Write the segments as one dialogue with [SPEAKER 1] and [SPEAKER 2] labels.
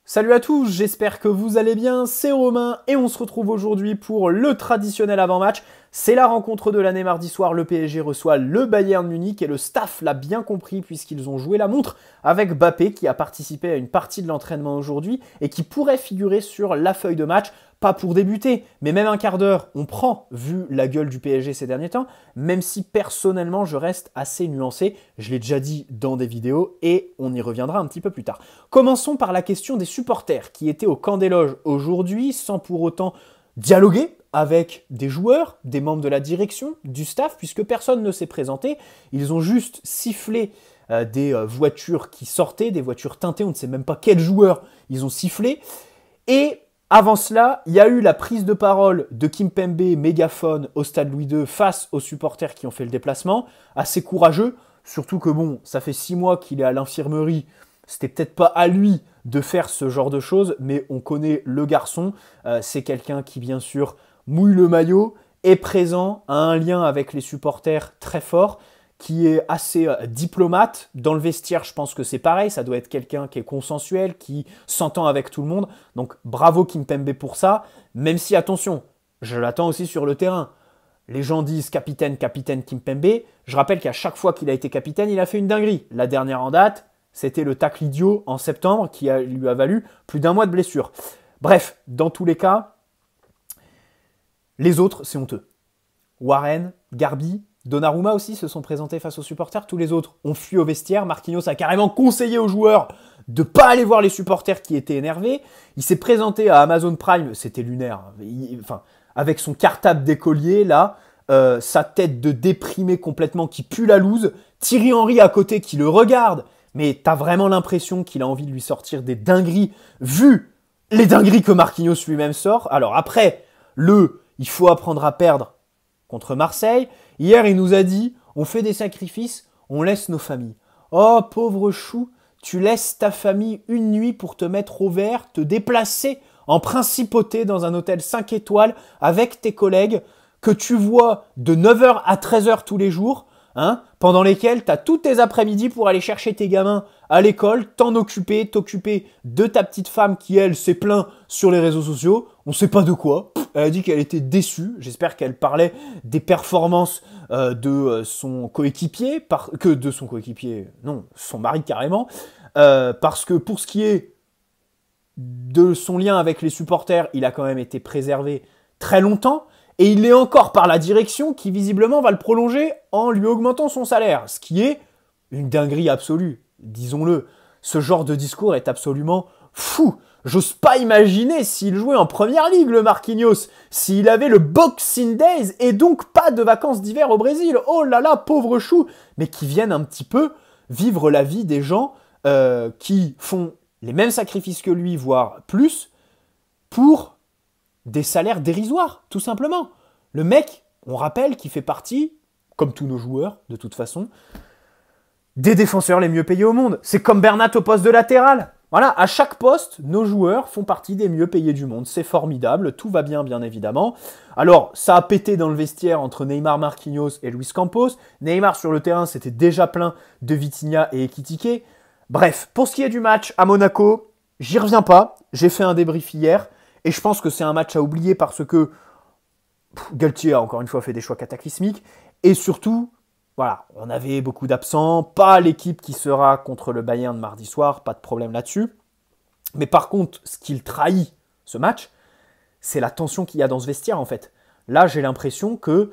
[SPEAKER 1] Salut à tous, j'espère que vous allez bien, c'est Romain et on se retrouve aujourd'hui pour le traditionnel avant-match. C'est la rencontre de l'année mardi soir, le PSG reçoit le Bayern Munich et le staff l'a bien compris puisqu'ils ont joué la montre avec Mbappé qui a participé à une partie de l'entraînement aujourd'hui et qui pourrait figurer sur la feuille de match. Pas pour débuter, mais même un quart d'heure, on prend, vu la gueule du PSG ces derniers temps, même si personnellement je reste assez nuancé, je l'ai déjà dit dans des vidéos et on y reviendra un petit peu plus tard. Commençons par la question des supporters qui étaient au camp des loges aujourd'hui sans pour autant dialoguer avec des joueurs, des membres de la direction, du staff, puisque personne ne s'est présenté, ils ont juste sifflé des voitures qui sortaient, des voitures teintées, on ne sait même pas quels joueurs ils ont sifflé, et avant cela, il y a eu la prise de parole de Kimpembe, mégaphone au stade Louis II face aux supporters qui ont fait le déplacement. Assez courageux, surtout que bon, ça fait 6 mois qu'il est à l'infirmerie. C'était peut-être pas à lui de faire ce genre de choses, mais on connaît le garçon. C'est quelqu'un qui, bien sûr, mouille le maillot, est présent, a un lien avec les supporters très fort, qui est assez diplomate. Dans le vestiaire, je pense que c'est pareil. Ça doit être quelqu'un qui est consensuel, qui s'entend avec tout le monde. Donc bravo Kimpembe pour ça. Même si, attention, je l'attends aussi sur le terrain. Les gens disent capitaine, capitaine Kimpembe. Je rappelle qu'à chaque fois qu'il a été capitaine, il a fait une dinguerie. La dernière en date, c'était le tacle idiot en septembre qui lui a valu plus d'un mois de blessure. Bref, dans tous les cas, les autres, c'est honteux. Warren, Garbi, Donnarumma aussi se sont présentés face aux supporters. Tous les autres ont fui au vestiaire. Marquinhos a carrément conseillé aux joueurs de ne pas aller voir les supporters qui étaient énervés. Il s'est présenté à Amazon Prime, c'était lunaire. Avec son cartable d'écolier, là, sa tête de déprimé complètement qui pue la loose. Thierry Henry à côté qui le regarde. Mais t'as vraiment l'impression qu'il a envie de lui sortir des dingueries, vu les dingueries que Marquinhos lui-même sort. Alors après, il faut apprendre à perdre contre Marseille. Hier, il nous a dit, on fait des sacrifices, on laisse nos familles. Oh, pauvre chou, tu laisses ta famille une nuit pour te mettre au vert, te déplacer en principauté dans un hôtel 5 étoiles avec tes collègues que tu vois de 9 h à 13 h tous les jours, pendant lesquels tu as tous tes après-midi pour aller chercher tes gamins à l'école, t'occuper de ta petite femme qui, elle, s'est plaint sur les réseaux sociaux. On ne sait pas de quoi. Elle a dit qu'elle était déçue. J'espère qu'elle parlait des performances de son coéquipier, non, son mari carrément. Parce que pour ce qui est de son lien avec les supporters, il a quand même été préservé très longtemps. Et il l'est encore par la direction qui visiblement va le prolonger en lui augmentant son salaire. Ce qui est une dinguerie absolue, disons-le. Ce genre de discours est absolument fou. J'ose pas imaginer s'il jouait en première ligue, le Marquinhos, s'il avait le Boxing Days et donc pas de vacances d'hiver au Brésil. Oh là là, pauvre chou. Mais qui viennent un petit peu vivre la vie des gens qui font les mêmes sacrifices que lui, voire plus, pour des salaires dérisoires, tout simplement. Le mec, on rappelle qu'il fait partie, comme tous nos joueurs, de toute façon, des défenseurs les mieux payés au monde. C'est comme Bernat au poste de latéral. Voilà, à chaque poste, nos joueurs font partie des mieux payés du monde. C'est formidable, tout va bien, bien évidemment. Alors, ça a pété dans le vestiaire entre Neymar, Marquinhos et Luis Campos. Neymar sur le terrain, c'était déjà plein de Vitinha et Ekitike. Bref, pour ce qui est du match à Monaco, j'y reviens pas. J'ai fait un débrief hier. Et je pense que c'est un match à oublier parce que Galtier a encore une fois fait des choix cataclysmiques. Et surtout, voilà, on avait beaucoup d'absents, pas l'équipe qui sera contre le Bayern mardi soir, pas de problème là-dessus. Mais par contre, ce qu'il trahit, ce match, c'est la tension qu'il y a dans ce vestiaire en fait. Là, j'ai l'impression que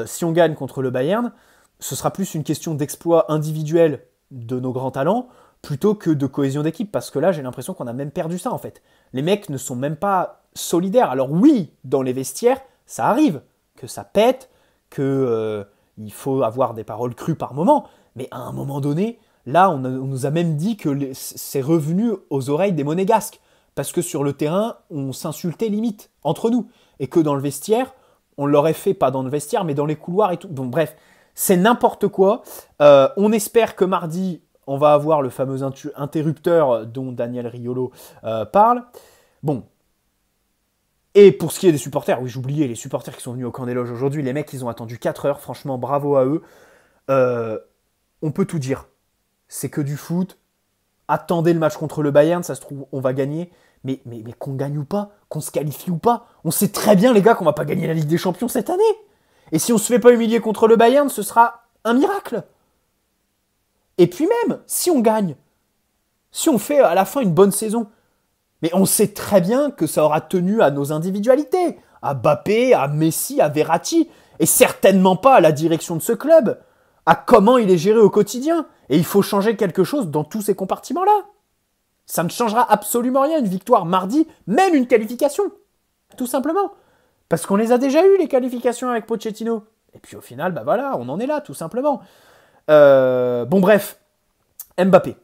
[SPEAKER 1] si on gagne contre le Bayern, ce sera plus une question d'exploit individuel de nos grands talents plutôt que de cohésion d'équipe. Parce que là, j'ai l'impression qu'on a même perdu ça en fait. Les mecs ne sont même pas solidaires. Alors oui, dans les vestiaires, ça arrive, que ça pète, qu'il faut avoir des paroles crues par moment. Mais à un moment donné, là, on nous a même dit que c'est revenu aux oreilles des monégasques. Parce que sur le terrain, on s'insultait limite, entre nous. Et que dans le vestiaire, on l'aurait fait, pas dans le vestiaire, mais dans les couloirs et tout. Bon, bref, c'est n'importe quoi. On espère que mardi, on va avoir le fameux interrupteur dont Daniel Riolo parle. Bon. Et pour ce qui est des supporters, oui, j'oubliais, les supporters qui sont venus au camp des loges aujourd'hui, les mecs, ils ont attendu 4 heures. Franchement, bravo à eux. On peut tout dire. C'est que du foot. attendez le match contre le Bayern, ça se trouve, on va gagner. Mais qu'on gagne ou pas, qu'on se qualifie ou pas, on sait très bien, les gars, qu'on va pas gagner la Ligue des Champions cette année. Et si on se fait pas humilier contre le Bayern, ce sera un miracle. Et puis même, si on gagne, si on fait à la fin une bonne saison, mais on sait très bien que ça aura tenu à nos individualités, à Mbappé, à Messi, à Verratti, et certainement pas à la direction de ce club, à comment il est géré au quotidien. Et il faut changer quelque chose dans tous ces compartiments-là. Ça ne changera absolument rien, une victoire mardi, même une qualification. Tout simplement. Parce qu'on les a déjà eues, les qualifications avec Pochettino. Et puis au final, bah voilà, on en est là, tout simplement. Bon bref, Mbappé.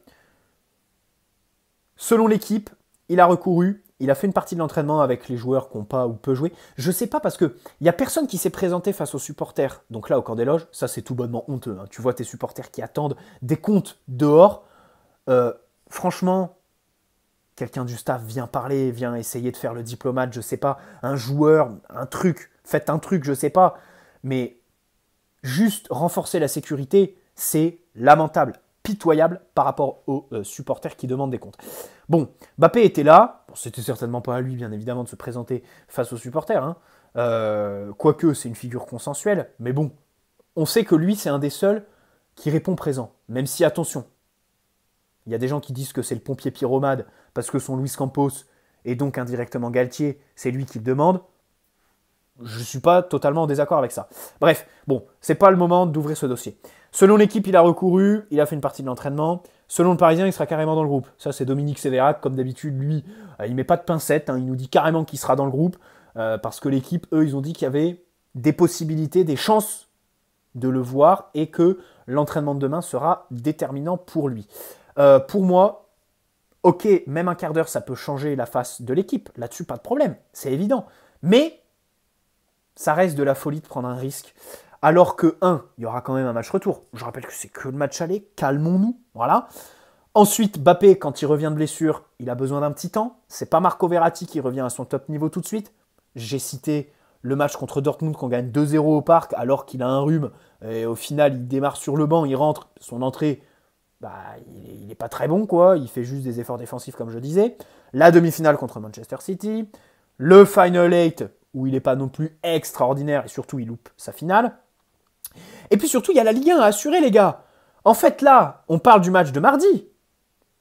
[SPEAKER 1] Selon l'équipe, il a recouru, il a fait une partie de l'entraînement avec les joueurs qui n'ont pas ou peu joué. Je sais pas parce que il y a personne qui s'est présenté face aux supporters. Donc là, au camp des loges, ça c'est tout bonnement honteux. Hein. Tu vois tes supporters qui attendent des comptes dehors. Franchement, quelqu'un du staff vient parler, vient essayer de faire le diplomate, je sais pas, un joueur, un truc, faites un truc, je sais pas. Mais juste renforcer la sécurité, c'est lamentable, pitoyable par rapport aux supporters qui demandent des comptes. Bon, Mbappé était là, bon, c'était certainement pas à lui, bien évidemment, de se présenter face aux supporters, hein. Quoique c'est une figure consensuelle, mais bon, on sait que lui, c'est un des seuls qui répond présent, même si, attention, il y a des gens qui disent que c'est le pompier pyromade parce que son Luis Campos et donc indirectement Galtier, c'est lui qui le demande. Je ne suis pas totalement en désaccord avec ça. Bref, bon, c'est pas le moment d'ouvrir ce dossier. Selon l'équipe, il a recouru, il a fait une partie de l'entraînement. Selon le Parisien, il sera carrément dans le groupe. Ça, c'est Dominique Sévérac, comme d'habitude, lui, il met pas de pincette, hein, il nous dit carrément qu'il sera dans le groupe, parce que l'équipe, eux, ils ont dit qu'il y avait des possibilités, des chances de le voir, et que l'entraînement de demain sera déterminant pour lui. Pour moi, ok, même un quart d'heure, ça peut changer la face de l'équipe. Là-dessus, pas de problème, c'est évident. Mais ça reste de la folie de prendre un risque. Alors que, il y aura quand même un match retour. Je rappelle que c'est que le match aller, calmons-nous, voilà. Ensuite, Mbappé, quand il revient de blessure, il a besoin d'un petit temps. C'est pas Marco Verratti qui revient à son top niveau tout de suite. J'ai cité le match contre Dortmund qu'on gagne 2-0 au parc alors qu'il a un rhume. Et au final, il démarre sur le banc, il rentre. Son entrée, il n'est pas très bon, quoi. Il fait juste des efforts défensifs, comme je disais. La demi-finale contre Manchester City. Le Final 8, où il n'est pas non plus extraordinaire. Et surtout, il loupe sa finale. Et puis surtout, il y a la Ligue 1 à assurer, les gars. En fait, là, on parle du match de mardi.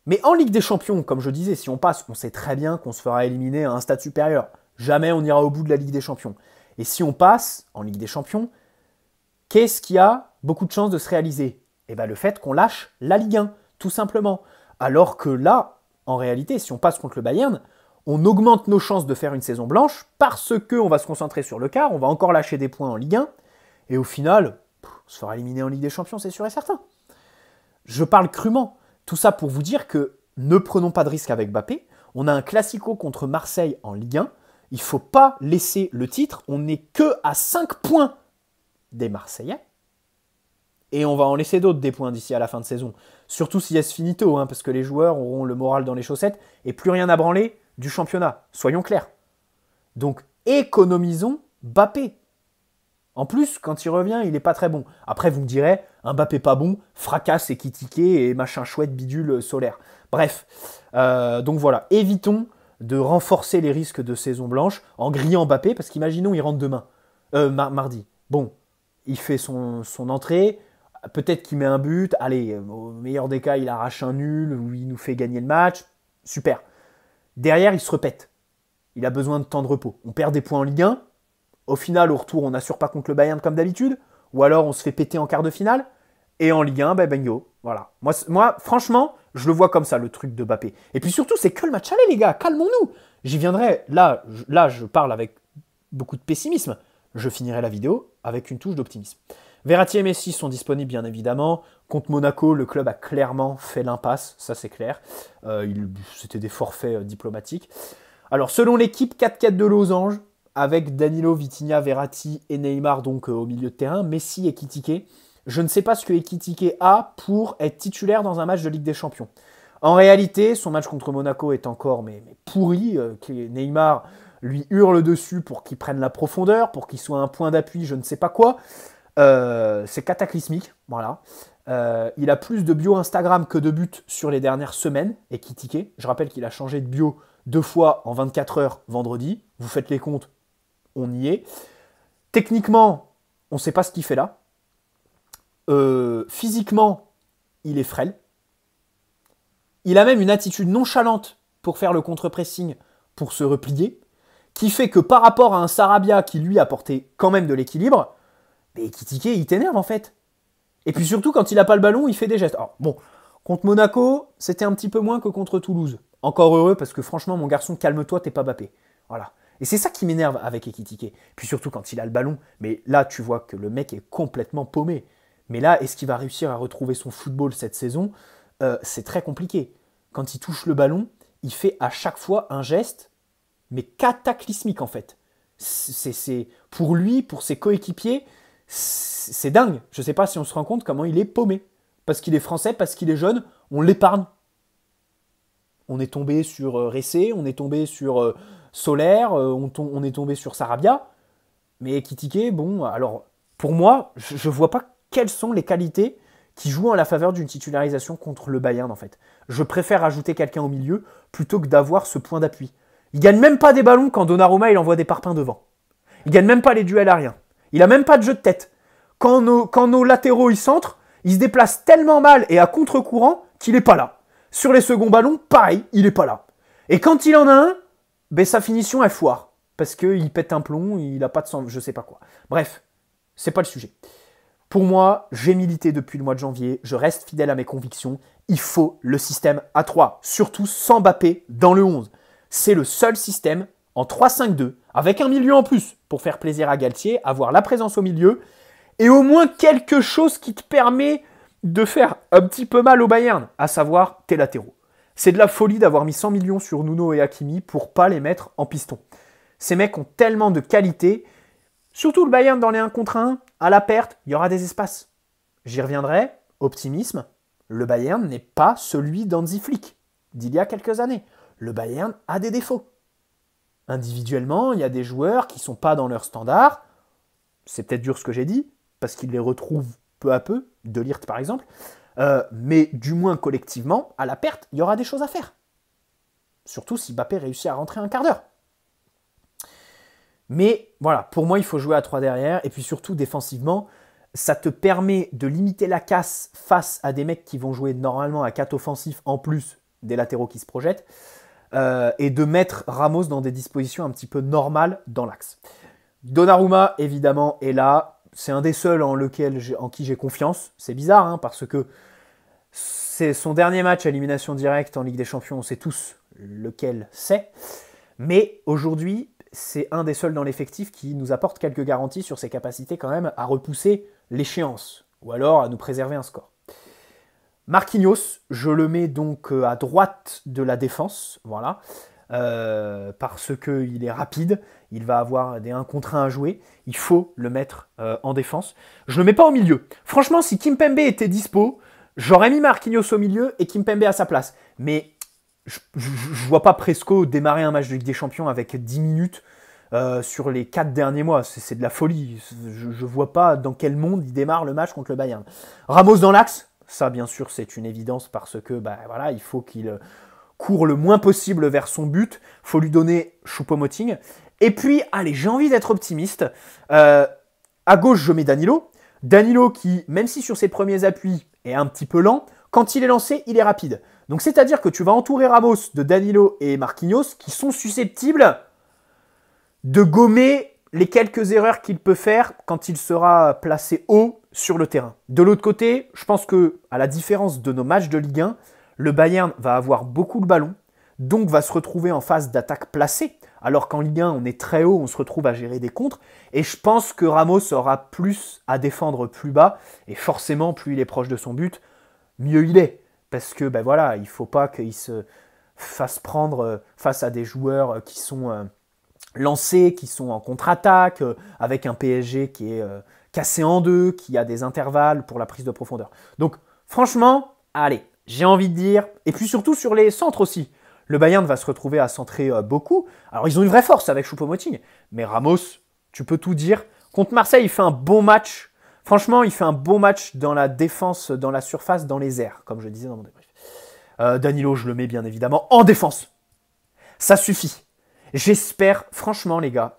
[SPEAKER 1] Mais en Ligue des Champions, comme je disais, si on passe, on sait très bien qu'on se fera éliminer à un stade supérieur. Jamais on ira au bout de la Ligue des Champions. Et si on passe en Ligue des Champions, qu'est-ce qui a beaucoup de chances de se réaliser ? Eh bien, le fait qu'on lâche la Ligue 1, tout simplement. Alors que là, en réalité, si on passe contre le Bayern, on augmente nos chances de faire une saison blanche parce qu'on va se concentrer sur le quart, on va encore lâcher des points en Ligue 1, et au final, on se fera éliminer en Ligue des Champions, c'est sûr et certain. Je parle crûment. Tout ça pour vous dire que ne prenons pas de risque avec Mbappé. On a un classico contre Marseille en Ligue 1. Il ne faut pas laisser le titre. On n'est que à 5 points des Marseillais. Et on va en laisser d'autres des points d'ici à la fin de saison. Surtout si c'est finito, hein, parce que les joueurs auront le moral dans les chaussettes et plus rien à branler du championnat. Soyons clairs. Donc économisons Mbappé. En plus, quand il revient, il n'est pas très bon. Après, vous me direz, un Mbappé pas bon, fracasse et Ekitike et machin chouette bidule solaire. Bref, donc voilà, évitons de renforcer les risques de saison blanche en grillant Mbappé, parce qu'imaginons, il rentre demain, mardi. Bon, il fait son entrée, peut-être qu'il met un but, allez, au meilleur des cas, il arrache un nul, ou il nous fait gagner le match, super. Derrière, il se répète. Il a besoin de temps de repos. On perd des points en Ligue 1, au final, au retour, on n'assure pas contre le Bayern comme d'habitude, ou alors on se fait péter en quart de finale, et en Ligue 1, bingo, voilà. Moi, franchement, je le vois comme ça, le truc de Mbappé. Et puis surtout, c'est que le match aller, les gars, calmons-nous. J'y viendrai, là, je parle avec beaucoup de pessimisme, je finirai la vidéo avec une touche d'optimisme. Verratti et Messi sont disponibles, bien évidemment. Contre Monaco, le club a clairement fait l'impasse, ça c'est clair. C'était des forfaits diplomatiques. Alors, selon l'équipe, 4-4 de losange, avec Danilo, Vitinha, Verratti et Neymar donc au milieu de terrain, Messi et Ekitike. Je ne sais pas ce que Ekitike a pour être titulaire dans un match de Ligue des Champions. En réalité, son match contre Monaco est encore mais pourri. Neymar lui hurle dessus pour qu'il prenne la profondeur, pour qu'il soit un point d'appui, je ne sais pas quoi. C'est cataclysmique, voilà. Il a plus de bio Instagram que de buts sur les dernières semaines, Ekitike. Je rappelle qu'il a changé de bio 2 fois en 24 heures vendredi. Vous faites les comptes, on y est. Techniquement, on ne sait pas ce qu'il fait là. Physiquement, il est frêle. Il a même une attitude nonchalante pour faire le contre-pressing, pour se replier, qui fait que par rapport à un Sarabia qui lui apportait quand même de l'équilibre, mais Ekitike, il t'énerve en fait. Et puis surtout, quand il n'a pas le ballon, il fait des gestes. Alors, bon, contre Monaco, c'était un petit peu moins que contre Toulouse. Encore heureux, parce que franchement, mon garçon, calme-toi, t'es pas Mbappé. Voilà. Et c'est ça qui m'énerve avec Ekitike. Puis surtout quand il a le ballon. Mais là, tu vois que le mec est complètement paumé. Mais là, est-ce qu'il va réussir à retrouver son football cette saison? C'est très compliqué. Quand il touche le ballon, il fait à chaque fois un geste, mais cataclysmique en fait. C'est pour lui, pour ses coéquipiers, c'est dingue. Je ne sais pas si on se rend compte comment il est paumé. Parce qu'il est français, parce qu'il est jeune, on l'épargne. On est tombé sur Ressé, on est tombé sur Solaire, on est tombé sur Sarabia. Mais Ekitike, bon, alors, pour moi, je ne vois pas quelles sont les qualités qui jouent en la faveur d'une titularisation contre le Bayern, en fait. Je préfère ajouter quelqu'un au milieu plutôt que d'avoir ce point d'appui. Il gagne même pas des ballons quand Donnarumma il envoie des parpaings devant. Il gagne même pas les duels aériens. Il a même pas de jeu de tête. Quand nos latéraux ils centrent, ils se déplacent tellement mal et à contre-courant qu'il est pas là. Sur les seconds ballons, pareil, il est pas là. Et quand il en a un, ben sa finition elle foire. Parce qu'il pète un plomb, il a pas de sang, je sais pas quoi. Bref, c'est pas le sujet. Pour moi, j'ai milité depuis le mois de janvier, je reste fidèle à mes convictions. Il faut le système A3, surtout sans Mbappé dans le 11. C'est le seul système en 3-5-2, avec un milieu en plus, pour faire plaisir à Galtier, avoir la présence au milieu, et au moins quelque chose qui te permet de faire un petit peu mal au Bayern, à savoir tes latéraux. C'est de la folie d'avoir mis 100 millions sur Nuno et Hakimi pour pas les mettre en piston. Ces mecs ont tellement de qualité, surtout le Bayern dans les 1 contre 1, à la perte, il y aura des espaces. J'y reviendrai, optimisme, le Bayern n'est pas celui d'Hansi Flick, d'il y a quelques années. Le Bayern a des défauts. Individuellement, il y a des joueurs qui ne sont pas dans leur standard. C'est peut-être dur ce que j'ai dit, parce qu'ils les retrouvent peu à peu, De Ligt par exemple. Mais du moins collectivement, à la perte, il y aura des choses à faire. Surtout si Mbappé réussit à rentrer un quart d'heure. Mais voilà, pour moi, il faut jouer à 3 derrière. Et puis surtout, défensivement, ça te permet de limiter la casse face à des mecs qui vont jouer normalement à 4 offensifs en plus des latéraux qui se projettent. Et de mettre Ramos dans des dispositions un petit peu normales dans l'axe. Donnarumma, évidemment, est là. C'est un des seuls en qui j'ai confiance. C'est bizarre, hein, parce que c'est son dernier match à élimination directe en Ligue des Champions. On sait tous lequel c'est. Mais aujourd'hui, c'est un des seuls dans l'effectif qui nous apporte quelques garanties sur ses capacités quand même à repousser l'échéance. Ou alors à nous préserver un score. Marquinhos, je le mets donc à droite de la défense, voilà, parce qu'il est rapide, il va avoir des 1 contre 1 à jouer, il faut le mettre en défense. Je le mets pas au milieu. Franchement, si Kimpembe était dispo, j'aurais mis Marquinhos au milieu et Kimpembe à sa place. Mais je vois pas Presco démarrer un match de Ligue des Champions avec 10 minutes sur les 4 derniers mois. C'est de la folie. Je vois pas dans quel monde il démarre le match contre le Bayern. Ramos dans l'axe. Ça, bien sûr, c'est une évidence parce que voilà, il faut qu'il court le moins possible vers son but. Il faut lui donner Choupo-Moting. Et puis, allez, j'ai envie d'être optimiste. À gauche, je mets Danilo. Danilo qui, même si sur ses premiers appuis est un petit peu lent, quand il est lancé, il est rapide. Donc, c'est-à-dire que tu vas entourer Ramos de Danilo et Marquinhos qui sont susceptibles de gommer les quelques erreurs qu'il peut faire quand il sera placé haut sur le terrain. De l'autre côté, je pense que, à la différence de nos matchs de Ligue 1, le Bayern va avoir beaucoup de ballons, donc va se retrouver en phase d'attaque placée, alors qu'en Ligue 1, on est très haut, on se retrouve à gérer des contres, et je pense que Ramos aura plus à défendre plus bas, et forcément, plus il est proche de son but, mieux il est. Parce que, voilà, il ne faut pas qu'il se fasse prendre face à des joueurs qui sont lancés, qui sont en contre-attaque, avec un PSG qui est cassé en deux, qui a des intervalles pour la prise de profondeur. Donc, franchement, allez, j'ai envie de dire, et puis surtout sur les centres aussi. Le Bayern va se retrouver à centrer beaucoup. Alors, ils ont une vraie force avec Choupo-Moting, mais Ramos, tu peux tout dire. Contre Marseille, il fait un bon match. Franchement, il fait un bon match dans la défense, dans la surface, dans les airs, comme je disais dans mon débrief. Danilo, je le mets bien évidemment en défense. Ça suffit. J'espère, franchement les gars,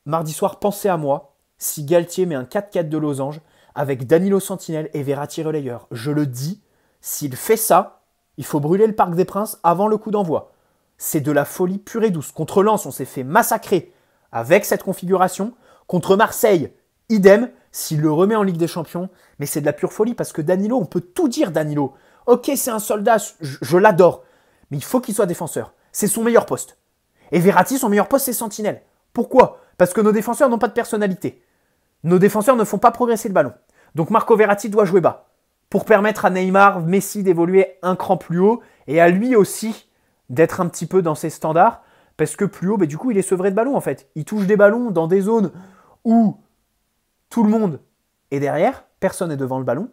[SPEAKER 1] mardi soir, pensez à moi, si Galtier met un 4-4 de losange avec Danilo Sentinelle et Verratti relayeur. Je le dis, s'il fait ça, il faut brûler le Parc des Princes avant le coup d'envoi. C'est de la folie pure et douce. Contre Lens, on s'est fait massacrer avec cette configuration. Contre Marseille, idem, s'il le remet en Ligue des Champions, mais c'est de la pure folie parce que Danilo, on peut tout dire Danilo. Ok, c'est un soldat, je l'adore, mais il faut qu'il soit défenseur. C'est son meilleur poste. Et Verratti, son meilleur poste, c'est Sentinelle. Pourquoi? Parce que nos défenseurs n'ont pas de personnalité. Nos défenseurs ne font pas progresser le ballon. Donc Marco Verratti doit jouer bas pour permettre à Neymar, Messi d'évoluer un cran plus haut et à lui aussi d'être un petit peu dans ses standards parce que plus haut, du coup, il est sevré de ballon en fait. Il touche des ballons dans des zones où tout le monde est derrière, personne n'est devant le ballon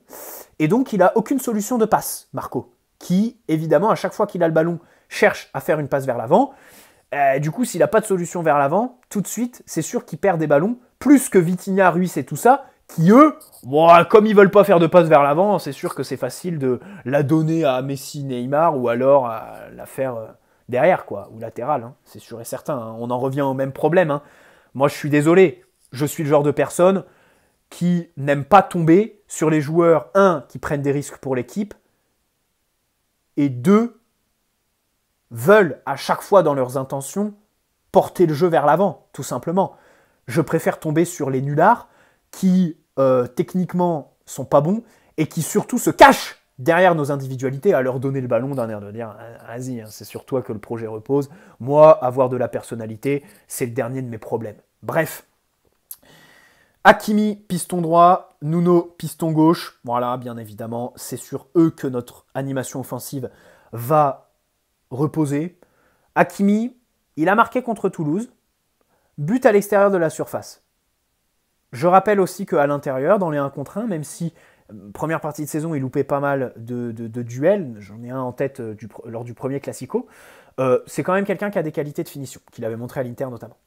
[SPEAKER 1] et donc il n'a aucune solution de passe, Marco, qui évidemment à chaque fois qu'il a le ballon cherche à faire une passe vers l'avant. Du coup, s'il n'a pas de solution vers l'avant, tout de suite, c'est sûr qu'il perd des ballons, plus que Vitinha, Ruiz et tout ça, qui eux, comme ils veulent pas faire de passe vers l'avant, c'est sûr que c'est facile de la donner à Messi, Neymar, ou alors à la faire derrière, quoi, ou latéral, hein, c'est sûr et certain. Hein. On en revient au même problème. Hein. Moi, je suis désolé, je suis le genre de personne qui n'aime pas tomber sur les joueurs, un, qui prennent des risques pour l'équipe, et deux, veulent à chaque fois dans leurs intentions porter le jeu vers l'avant, tout simplement. Je préfère tomber sur les nullards qui techniquement sont pas bons et qui surtout se cachent derrière nos individualités à leur donner le ballon d'un air de dire vas-y, hein, c'est sur toi que le projet repose. Moi, avoir de la personnalité, c'est le dernier de mes problèmes. Bref. Hakimi, piston droit, Nuno, piston gauche. Voilà, bien évidemment, c'est sur eux que notre animation offensive va reposer. Hakimi, il a marqué contre Toulouse, but à l'extérieur de la surface. Je rappelle aussi qu'à l'intérieur, dans les 1 contre 1, même si première partie de saison, il loupait pas mal de duels, j'en ai un en tête lors du premier Classico, c'est quand même quelqu'un qui a des qualités de finition, qu'il avait montré à l'Inter notamment.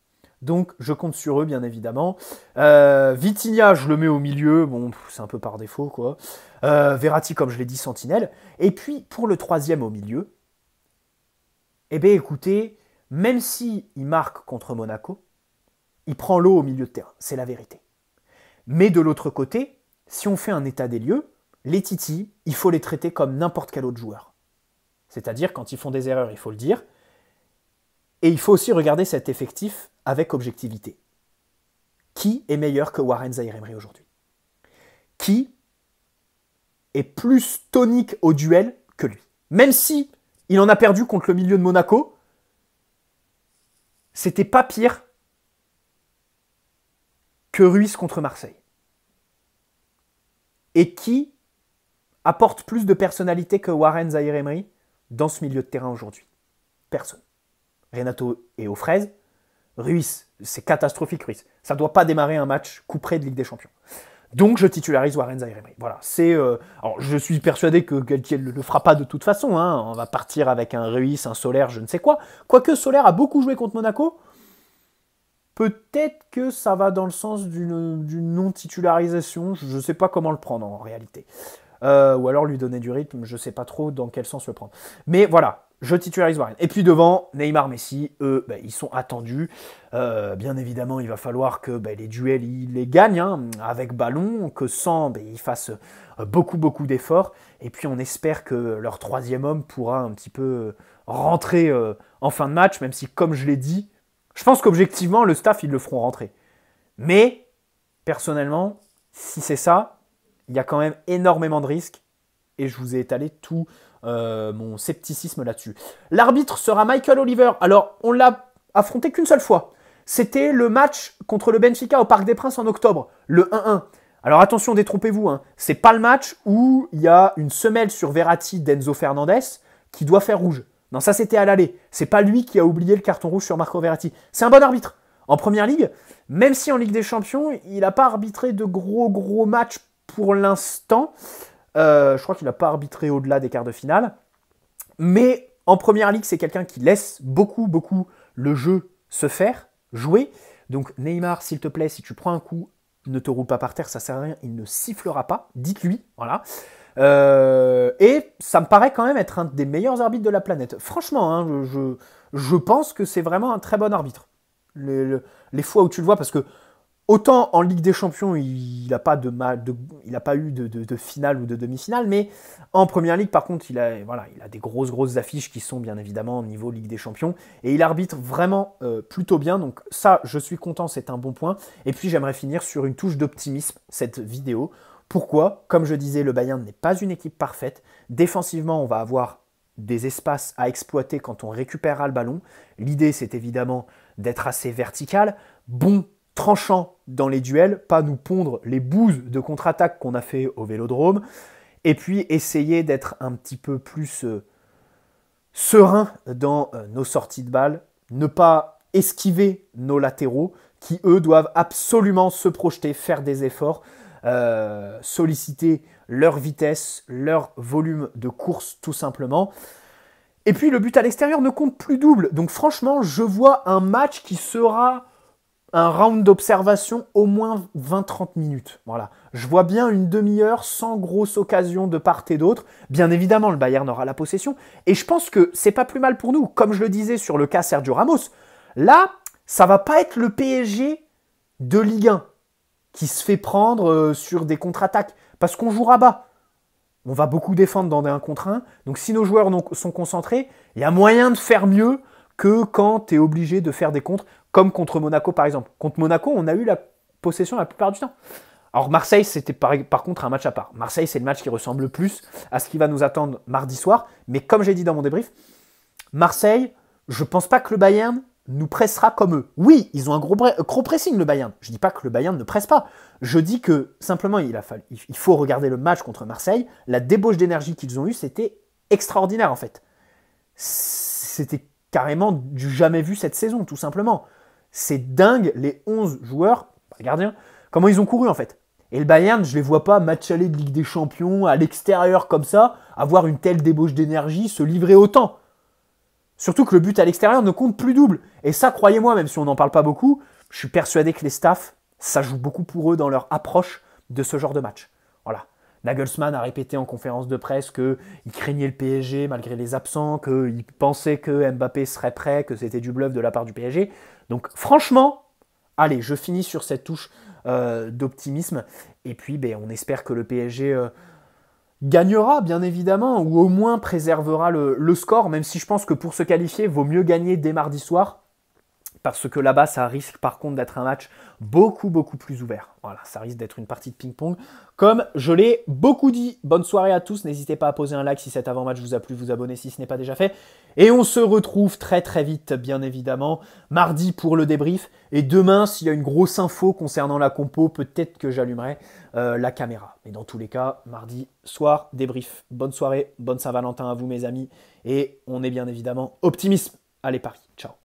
[SPEAKER 1] Donc je compte sur eux, bien évidemment. Vitinha, je le mets au milieu, bon, c'est un peu par défaut, quoi. Verratti, comme je l'ai dit, Sentinelle. Et puis, pour le troisième au milieu, eh bien écoutez, même s'il marque contre Monaco, il prend l'eau au milieu de terrain, c'est la vérité. Mais de l'autre côté, si on fait un état des lieux, les titis, il faut les traiter comme n'importe quel autre joueur. C'est-à-dire, quand ils font des erreurs, il faut le dire. Et il faut aussi regarder cet effectif avec objectivité. Qui est meilleur que Warren Zaïre-Emery aujourd'hui? Qui est plus tonique au duel que lui? Même si il en a perdu contre le milieu de Monaco, c'était pas pire que Ruiz contre Marseille. Et qui apporte plus de personnalité que Warren Zaïre-Emery dans ce milieu de terrain aujourd'hui? Personne. Renato est aux fraises. Ruiz, c'est catastrophique, Ruiz. Ça ne doit pas démarrer un match couperé de Ligue des Champions. Donc je titularise Warren Zaïre-Emery. Voilà, c'est. Alors je suis persuadé que Galtier ne le fera pas de toute façon. Hein. On va partir avec un Ruiz, un Soler, je ne sais quoi. Quoique Soler a beaucoup joué contre Monaco. Peut-être que ça va dans le sens d'une non-titularisation. Je ne sais pas comment le prendre en réalité. Ou alors lui donner du rythme. Je ne sais pas trop dans quel sens le prendre. Mais voilà. Je titularise Warren. Et puis devant, Neymar, Messi, eux, ils sont attendus. Bien évidemment, il va falloir que les duels, ils les gagnent hein, avec ballon, que sans, ils fassent beaucoup d'efforts. Et puis on espère que leur troisième homme pourra un petit peu rentrer en fin de match, même si, comme je l'ai dit, je pense qu'objectivement, le staff, ils le feront rentrer. Mais, personnellement, si c'est ça, il y a quand même énormément de risques. Et je vous ai étalé tout mon scepticisme là-dessus. L'arbitre sera Michael Oliver. Alors, on l'a affronté qu'une seule fois. C'était le match contre le Benfica au Parc des Princes en octobre, le 1-1. Alors attention, détrompez-vous, hein. C'est pas le match où il y a une semelle sur Verratti d'Enzo Fernandez qui doit faire rouge. Non, ça c'était à l'aller. C'est pas lui qui a oublié le carton rouge sur Marco Verratti. C'est un bon arbitre. En Première Ligue, même si en Ligue des Champions, il n'a pas arbitré de gros matchs pour l'instant. Je crois qu'il n'a pas arbitré au-delà des quarts de finale. Mais en Première Ligue, c'est quelqu'un qui laisse beaucoup le jeu se faire, jouer. Donc Neymar, s'il te plaît, si tu prends un coup, ne te roule pas par terre, ça sert à rien, il ne sifflera pas, dites-lui, voilà. Et ça me paraît quand même être un des meilleurs arbitres de la planète. Franchement, hein, je pense que c'est vraiment un très bon arbitre. Les fois où tu le vois, parce que autant en Ligue des Champions, il n'a pas, il a pas eu de finale ou de demi-finale, mais en Première Ligue, par contre, il a des grosses affiches qui sont bien évidemment au niveau Ligue des Champions, et il arbitre vraiment plutôt bien, donc ça, je suis content, c'est un bon point. Et puis j'aimerais finir sur une touche d'optimisme, cette vidéo. Pourquoi? Comme je disais, le Bayern n'est pas une équipe parfaite. Défensivement, on va avoir des espaces à exploiter quand on récupérera le ballon. L'idée, c'est évidemment d'être assez vertical, bon, tranchant dans les duels, pas nous pondre les bouses de contre-attaque qu'on a fait au Vélodrome, et puis essayer d'être un petit peu plus serein dans nos sorties de balles, ne pas esquiver nos latéraux qui, eux, doivent absolument se projeter, faire des efforts, solliciter leur vitesse, leur volume de course tout simplement. Et puis le but à l'extérieur ne compte plus double. Donc franchement, je vois un match qui sera un round d'observation au moins 20-30 minutes. Voilà. Je vois bien une demi-heure sans grosse occasion de part et d'autre. Bien évidemment, le Bayern aura la possession. Et je pense que c'est pas plus mal pour nous. Comme je le disais sur le cas Sergio Ramos, là, ça va pas être le PSG de Ligue 1 qui se fait prendre sur des contre-attaques. Parce qu'on jouera bas. On va beaucoup défendre dans des 1 contre 1. Donc si nos joueurs sont concentrés, il y a moyen de faire mieux que quand tu es obligé de faire des contres, comme contre Monaco par exemple. Contre Monaco, on a eu la possession la plupart du temps. Alors Marseille, c'était par contre un match à part. Marseille, c'est le match qui ressemble le plus à ce qui va nous attendre mardi soir. Mais comme j'ai dit dans mon débrief, Marseille, je ne pense pas que le Bayern nous pressera comme eux. Oui, ils ont un gros pressing, le Bayern. Je ne dis pas que le Bayern ne presse pas. Je dis que simplement, il faut regarder le match contre Marseille. La débauche d'énergie qu'ils ont eue, c'était extraordinaire en fait. C'était carrément du jamais vu cette saison, tout simplement. C'est dingue, les 11 joueurs, gardiens, comment ils ont couru en fait. Et le Bayern, je ne les vois pas match aller de Ligue des Champions à l'extérieur comme ça, avoir une telle débauche d'énergie, se livrer autant. Surtout que le but à l'extérieur ne compte plus double. Et ça, croyez-moi, même si on n'en parle pas beaucoup, je suis persuadé que les staffs, ça joue beaucoup pour eux dans leur approche de ce genre de match. Voilà. Nagelsmann a répété en conférence de presse qu'il craignait le PSG malgré les absents, qu'il pensait que Mbappé serait prêt, que c'était du bluff de la part du PSG. Donc franchement, allez, je finis sur cette touche d'optimisme. Et puis, on espère que le PSG gagnera, bien évidemment, ou au moins préservera le score, même si je pense que pour se qualifier, il vaut mieux gagner dès mardi soir. Parce que là-bas, ça risque par contre d'être un match beaucoup plus ouvert. Voilà, ça risque d'être une partie de ping-pong. Comme je l'ai beaucoup dit, bonne soirée à tous. N'hésitez pas à poser un like si cet avant-match vous a plu, vous abonner si ce n'est pas déjà fait. Et on se retrouve très vite, bien évidemment, mardi pour le débrief. Et demain, s'il y a une grosse info concernant la compo, peut-être que j'allumerai la caméra. Mais dans tous les cas, mardi soir, débrief. Bonne soirée, bonne Saint-Valentin à vous mes amis. Et on est bien évidemment optimisme. Allez Paris, ciao.